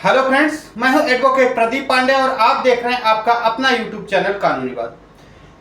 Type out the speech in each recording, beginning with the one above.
Hello friends, मैं हूं advocate Pradeep Pandey और आप देख रहे हैं आपका अपना यूट्यूब चैनल कानूनी बात।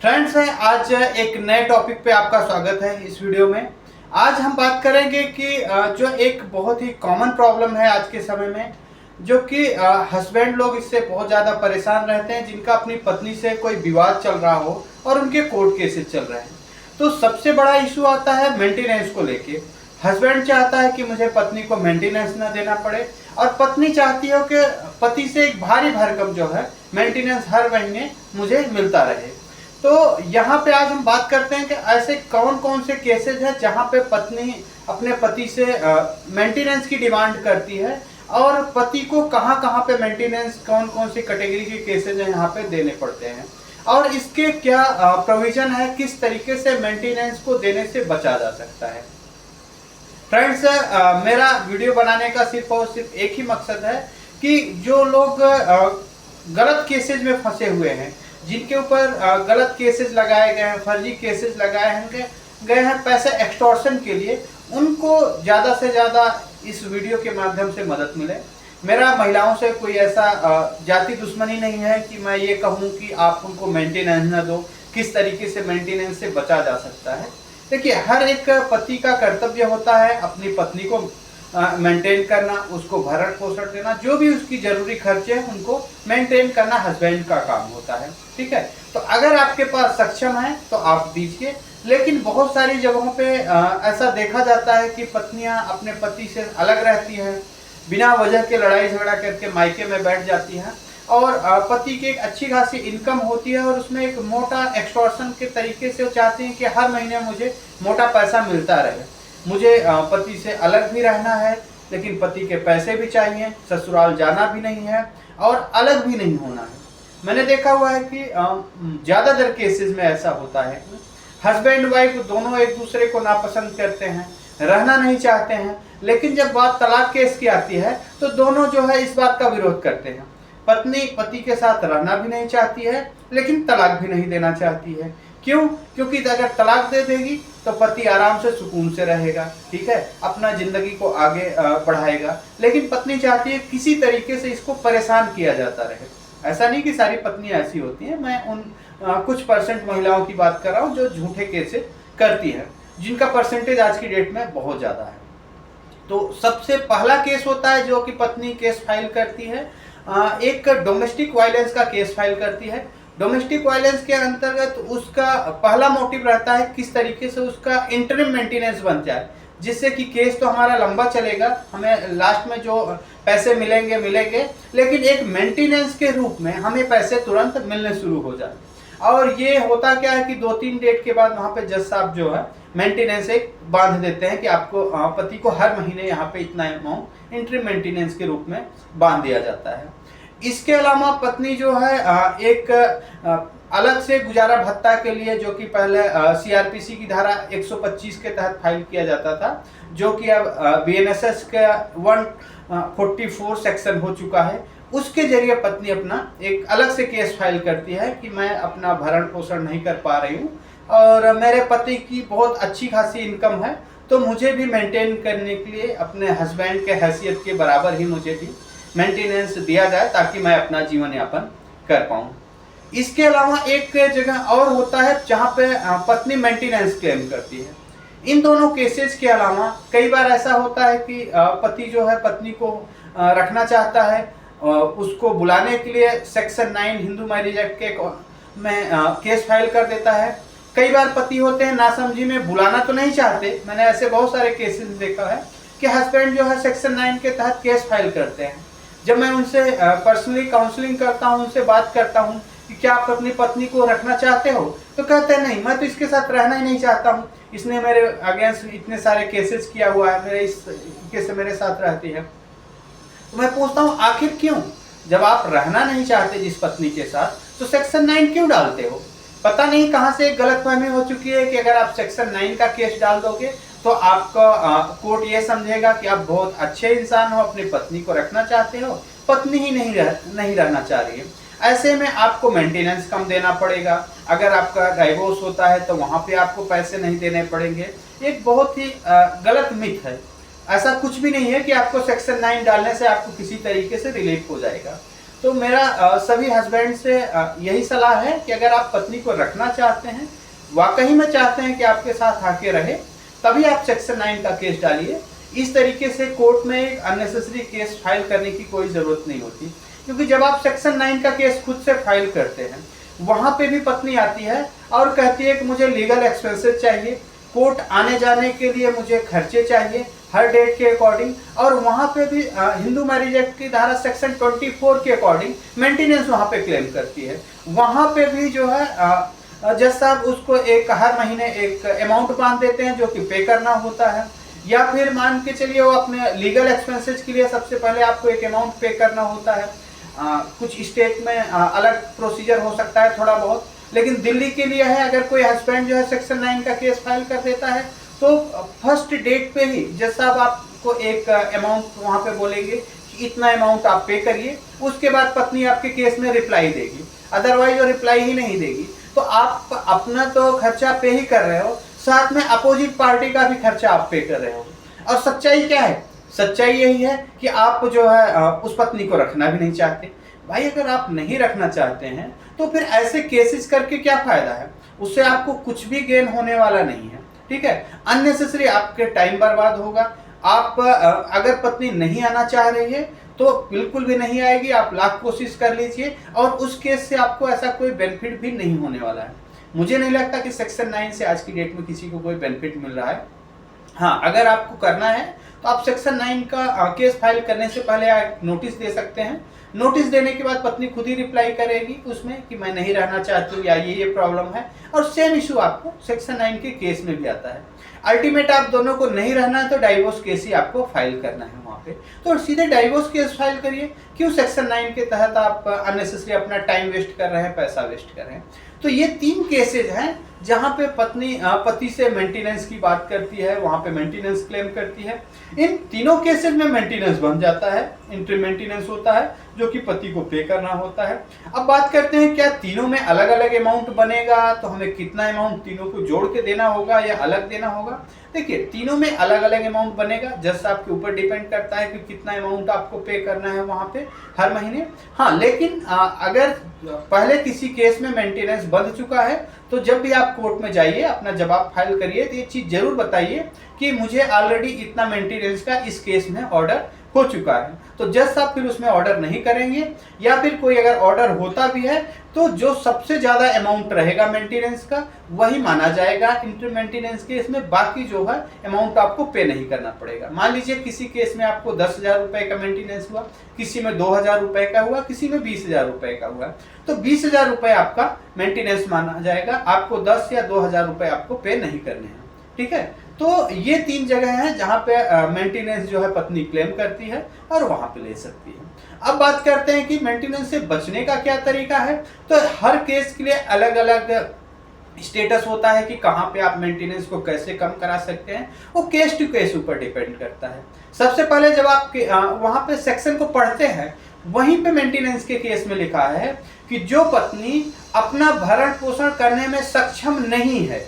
फ्रेंड्स, आज एक नए टॉपिक पे आपका स्वागत है। इस वीडियो में आज हम बात करेंगे कि जो एक बहुत ही कॉमन प्रॉब्लम है आज के समय में, जो कि हस्बैंड लोग इससे बहुत ज़्यादा परेशान रहते हैं, जिनका अपनी पत्नी से कोई विवाद चल रहा हो और उनके कोर्ट केसेस चल रहे हैं। तो सबसे बड़ा इशू आता है मेंटेनेंस को लेके। हस्बैंड चाहता है कि मुझे पत्नी को मेंटेनेंस ना देना पड़े और पत्नी चाहती हो कि पति से एक भारी भरकम जो है मेंटेनेंस हर महीने मुझे मिलता रहे। तो यहाँ पे आज हम बात करते हैं कि ऐसे कौन कौन से केसेस हैं जहाँ पे पत्नी अपने पति से मेंटेनेंस की डिमांड करती है और पति को कहाँ कहाँ पे मेंटेनेंस, कौन कौन सी कैटेगरी के केसेस हैं यहाँ पे देने पड़ते हैं और इसके क्या प्रोविजन है, किस तरीके से मेंटेनेंस को देने से बचा जा सकता है। फ्रेंड्स, मेरा वीडियो बनाने का सिर्फ और सिर्फ एक ही मकसद है कि जो लोग गलत केसेस में फंसे हुए हैं, जिनके ऊपर गलत केसेस लगाए गए हैं, फर्जी केसेस लगाए गए हैं पैसे एक्सटॉर्शन के लिए, उनको ज़्यादा से ज़्यादा इस वीडियो के माध्यम से मदद मिले। मेरा महिलाओं से कोई ऐसा जाति दुश्मनी नहीं है कि मैं ये कहूँ कि आप उनको मेंटेनेंस न दो। किस तरीके से मेंटेनेंस से बचा जा सकता है, देखिए, हर एक पति का कर्तव्य होता है अपनी पत्नी को मेंटेन करना, उसको भरण पोषण देना, जो भी उसकी जरूरी खर्चे हैं उनको मेंटेन करना हस्बैंड का काम होता है। ठीक है, तो अगर आपके पास सक्षम है तो आप दीजिए। लेकिन बहुत सारी जगहों पे ऐसा देखा जाता है कि पत्नियां अपने पति से अलग रहती हैं, बिना वजह के लड़ाई झगड़ा करके मायके में बैठ जाती हैं और पति की एक अच्छी खासी इनकम होती है और उसमें एक मोटा एक्सटॉर्शन के तरीके से वो चाहते हैं कि हर महीने मुझे मोटा पैसा मिलता रहे, मुझे पति से अलग भी रहना है, लेकिन पति के पैसे भी चाहिए, ससुराल जाना भी नहीं है और अलग भी नहीं होना है। मैंने देखा हुआ है कि ज़्यादातर केसेस में ऐसा होता है, हस्बैंड वाइफ दोनों एक दूसरे को नापसंद करते हैं, रहना नहीं चाहते हैं, लेकिन जब बात तलाक केस की आती है तो दोनों जो है इस बात का विरोध करते हैं। पत्नी पति के साथ रहना भी नहीं चाहती है, लेकिन तलाक भी नहीं देना चाहती है। क्यों? क्योंकि अगर तलाक दे देगी तो पति आराम से सुकून से रहेगा, ठीक है, अपना जिंदगी को आगे बढ़ाएगा। लेकिन पत्नी चाहती है किसी तरीके से इसको परेशान किया जाता रहे। ऐसा नहीं कि सारी पत्नियां ऐसी होती हैं, मैं उन कुछ परसेंट महिलाओं की बात कर रहा हूँ जो झूठे केसेस करती हैं, जिनका परसेंटेज आज की डेट में बहुत ज़्यादा है। तो सबसे पहला केस होता है जो कि पत्नी केस फाइल करती है, एक डोमेस्टिक वायलेंस का केस फाइल करती है। डोमेस्टिक वायलेंस के अंतर्गत उसका पहला मोटिव रहता है किस तरीके से उसका इंटरिम मेंटेनेंस बन जाए, जिससे कि केस तो हमारा लंबा चलेगा, हमें लास्ट में जो पैसे मिलेंगे, लेकिन एक मेंटेनेंस के रूप में हमें पैसे तुरंत मिलने शुरू हो जाए। और ये होता क्या है कि 2-3 डेट के बाद वहाँ पे जज साहब जो है मेंटेनेंस एक बांध देते हैं कि आपको पति को हर महीने यहाँ पे इतना अमाउंट इंटरिम मेंटेनेंस के रूप में बांध दिया जाता है। इसके अलावा पत्नी जो है एक अलग से गुजारा भत्ता के लिए, जो कि पहले सीआरपीसी की धारा 125 के तहत फाइल किया जाता था, जो कि अब बीएनएसएस का 144 सेक्शन हो चुका है, उसके जरिए पत्नी अपना एक अलग से केस फाइल करती है कि मैं अपना भरण पोषण नहीं कर पा रही हूँ और मेरे पति की बहुत अच्छी खासी इनकम है, तो मुझे भी मेंटेन करने के लिए अपने हस्बैंड के हैसियत के बराबर ही मुझे भी मेंटेनेंस दिया जाए ताकि मैं अपना जीवन यापन कर पाऊँ। इसके अलावा एक जगह और होता है जहाँ पे पत्नी मेंटेनेंस क्लेम करती है। इन दोनों केसेस के अलावा कई बार ऐसा होता है कि पति जो है पत्नी को रखना चाहता है, उसको बुलाने के लिए सेक्शन 9 हिंदू मैरिज एक्ट के में केस फाइल कर देता है। कई बार पति होते हैं नासमझी में, बुलाना तो नहीं चाहते, मैंने ऐसे बहुत सारे केसेस देखा है कि हस्बैंड जो है सेक्शन 9 के तहत केस फाइल करते हैं। जब मैं उनसे पर्सनली काउंसलिंग करता हूँ, उनसे बात करता हूँ कि क्या आप अपनी पत्नी को रखना चाहते हो, तो कहते हैं नहीं, मैं तो इसके साथ रहना ही नहीं चाहता हूँ, इसने मेरे अगेंस्ट इतने सारे केसेस किया हुआ है, मेरे इस तरीके से मेरे साथ रहती है। तो मैं पूछता हूँ आखिर क्यों? जब आप रहना नहीं चाहते जिस पत्नी के साथ, तो सेक्शन 9 क्यों डालते हो? पता नहीं कहाँ से एक गलतफहमी हो चुकी है कि अगर आप सेक्शन 9 का केस डाल दोगे तो आपका कोर्ट ये समझेगा कि आप बहुत अच्छे इंसान हो, अपनी पत्नी को रखना चाहते हो, पत्नी ही नहीं रहना चाह रही है। ऐसे में आपको मेंटेनेंस कम देना पड़ेगा, अगर आपका डाइवोर्स होता है तो वहाँ पे आपको पैसे नहीं देने पड़ेंगे। एक बहुत ही गलत मिथ है ऐसा कुछ भी नहीं है कि आपको सेक्शन 9 डालने से आपको किसी तरीके से रिलीफ हो जाएगा। तो मेरा सभी हस्बैंड से यही सलाह है कि अगर आप पत्नी को रखना चाहते हैं, वाकई में चाहते हैं कि आपके साथ आके रहे, तभी आप सेक्शन 9 का केस डालिए। इस तरीके से कोर्ट में एक अननेसेसरी केस फाइल करने की कोई ज़रूरत नहीं होती, क्योंकि जब आप सेक्शन 9 का केस खुद से फाइल करते हैं, वहाँ पे भी पत्नी आती है और कहती है कि मुझे लीगल एक्सपेंसेस चाहिए, कोर्ट आने जाने के लिए मुझे खर्चे चाहिए हर डेट के अकॉर्डिंग, और वहाँ पे भी हिंदू मैरिज एक्ट की धारा सेक्शन 24 के अकॉर्डिंग मेंटेनेंस वहाँ पे क्लेम करती है। वहाँ पे भी जो है जज साहब उसको एक हर महीने एक अमाउंट बांध देते हैं जो कि पे करना होता है, या फिर मान के चलिए वो अपने लीगल एक्सपेंसेस के लिए सबसे पहले आपको एक अमाउंट पे करना होता है। कुछ स्टेट में अलग प्रोसीजर हो सकता है थोड़ा बहुत, लेकिन दिल्ली के लिए है, अगर कोई हस्बैंड जो है सेक्शन 9 का केस फाइल कर देता है तो फर्स्ट डेट पे ही जज साहब आपको एक अमाउंट वहाँ पे बोलेंगे कि इतना अमाउंट आप पे करिए, उसके बाद पत्नी आपके केस में रिप्लाई देगी, अदरवाइज वो रिप्लाई ही नहीं देगी। तो आप अपना तो खर्चा पे ही कर रहे हो, साथ में अपोजिट पार्टी का भी खर्चा आप पे कर रहे हो। और सच्चाई क्या है? सच्चाई यही है कि आप जो है उस पत्नी को रखना भी नहीं चाहते। भाई अगर आप नहीं रखना चाहते हैं तो फिर ऐसे केसेस करके क्या फायदा है? उससे आपको कुछ भी गेन होने वाला नहीं है, ठीक है। अननेसेसरी आपके टाइम बर्बाद होगा। आप अगर पत्नी नहीं आना चाह रही है तो बिल्कुल भी नहीं आएगी, आप लाख कोशिश कर लीजिए, और उस केस से आपको ऐसा कोई बेनिफिट भी नहीं होने वाला है। मुझे नहीं लगता कि सेक्शन 9 से आज की डेट में किसी को कोई बेनिफिट मिल रहा है। हाँ, अगर आपको करना है तो आप सेक्शन 9 का केस फाइल करने से पहले आप नोटिस दे सकते हैं। नोटिस देने के बाद पत्नी खुद ही रिप्लाई करेगी उसमें कि मैं नहीं रहना चाहती हूँ या ये प्रॉब्लम है, और सेम इशू आपको सेक्शन 9 के केस में भी आता है। अल्टीमेट आप दोनों को नहीं रहना है तो डाइवोर्स केस ही आपको फाइल करना है वहाँ पे, तो सीधे डाइवोर्स केस फाइल करिए। क्यों सेक्शन 9 के तहत आप अननेसेसरी अपना टाइम वेस्ट कर रहे हैं, पैसा वेस्ट कर रहे हैं? तो ये 3 केसेज हैं जहाँ पे पत्नी पति से मेंटेनेंस की बात करती है, वहाँ पे मेंटेनेंस क्लेम करती है। इन तीनों केसेज में मेंटेनेंस बन जाता है, इंटर मेंटेनेंस होता है जो कि पति को पे करना होता है। अब बात करते हैं क्या तीनों में अलग अलग अमाउंट बनेगा, तो हमें कितना अमाउंट तीनों को जोड़ के देना होगा या अलग देना होगा? देखिए, तीनों में अलग अलग अमाउंट बनेगा, जज साहब के ऊपर डिपेंड करता है कि कितना अमाउंट आपको पे करना है वहाँ पे हर महीने। हाँ, लेकिन अगर पहले किसी केस में मेंटेनेंस बंध चुका है तो जब भी आप कोर्ट में जाइए अपना जवाब फाइल करिए तो ये चीज़ जरूर बताइए कि मुझे ऑलरेडी इतना मेंटेनेंस का इस केस में ऑर्डर हो चुका है। तो जज साहब फिर उसमें ऑर्डर नहीं करेंगे, या फिर कोई अगर ऑर्डर होता भी है तो जो सबसे ज़्यादा अमाउंट रहेगा मेंटेनेंस का वही माना जाएगा इंटर मेंटेनेंस केस में। बाकी जो है अमाउंट आपको पे नहीं करना पड़ेगा। मान लीजिए किसी केस में आपको 10,000 रुपये का मेंटेनेंस हुआ, किसी में 2,000 रुपये का हुआ, किसी में 20,000 रुपये का हुआ, तो 20,000 रुपये आपका मेंटेनेंस माना जाएगा, आपको 10 या 2,000 रुपये आपको पे नहीं करने हैं, ठीक है। तो ये 3 जगह हैं जहाँ पे मेंटेनेंस जो है पत्नी क्लेम करती है और वहाँ पे ले सकती है। अब बात करते हैं कि मेंटेनेंस से बचने का क्या तरीका है। तो हर केस के लिए अलग अलग स्टेटस होता है कि कहाँ पे आप मेंटेनेंस को कैसे कम करा सकते हैं, वो केस टू केस ऊपर डिपेंड करता है। सबसे पहले जब आप वहाँ पे सेक्शन को पढ़ते हैं, वहीं पे मेंटेनेंस के केस में लिखा है कि जो पत्नी अपना भरण पोषण करने में सक्षम नहीं है,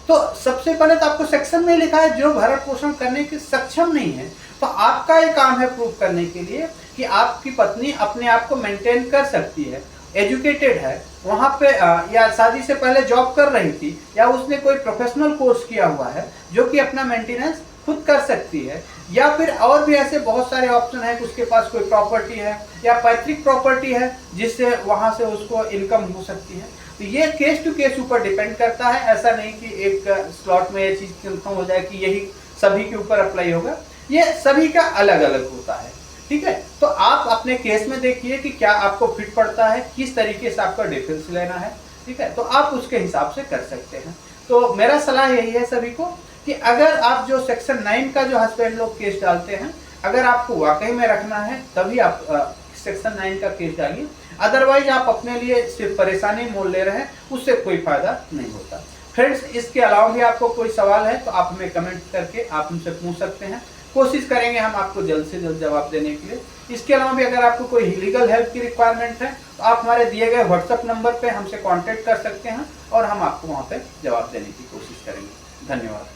तो सबसे पहले तो आपको सेक्शन में लिखा है जो भरण पोषण करने के सक्षम नहीं है, तो आपका ये काम है प्रूव करने के लिए कि आपकी पत्नी अपने आप को मेंटेन कर सकती है, एजुकेटेड है, वहाँ पे या शादी से पहले जॉब कर रही थी, या उसने कोई प्रोफेशनल कोर्स किया हुआ है जो कि अपना मेंटेनेंस खुद कर सकती है, या फिर और भी ऐसे बहुत सारे ऑप्शन हैं कि उसके पास कोई प्रॉपर्टी है या पैतृक प्रॉपर्टी है जिससे वहाँ से उसको इनकम हो सकती है। तो ये केस टू केस ऊपर डिपेंड करता है। ऐसा नहीं कि एक स्लॉट में ये चीज़ कंफर्म हो जाए कि यही सभी के ऊपर अप्लाई होगा, ये सभी का अलग अलग होता है, ठीक है। तो आप अपने केस में देखिए कि क्या आपको फिट पड़ता है, किस तरीके से आपका डिफेंस लेना है, ठीक है, तो आप उसके हिसाब से कर सकते हैं। तो मेरा सलाह यही है सभी को कि अगर आप जो सेक्शन 9 का जो हस्बैंड लोग केस डालते हैं, अगर आपको वाकई में रखना है तभी आप सेक्शन 9 का केस डालिए, अदरवाइज आप अपने लिए सिर्फ परेशानी मोल ले रहे हैं, उससे कोई फायदा नहीं होता। फ्रेंड्स, इसके अलावा भी आपको कोई सवाल है तो आप हमें कमेंट करके आप हमसे पूछ सकते हैं, कोशिश करेंगे हम आपको जल्द से जल्द जवाब देने के लिए। इसके अलावा भी अगर आपको कोई लीगल हेल्प की रिक्वायरमेंट है तो आप हमारे दिए गए व्हाट्सएप नंबर पे हमसे कांटेक्ट कर सकते हैं और हम आपको वहाँ पे जवाब देने की कोशिश करेंगे। धन्यवाद।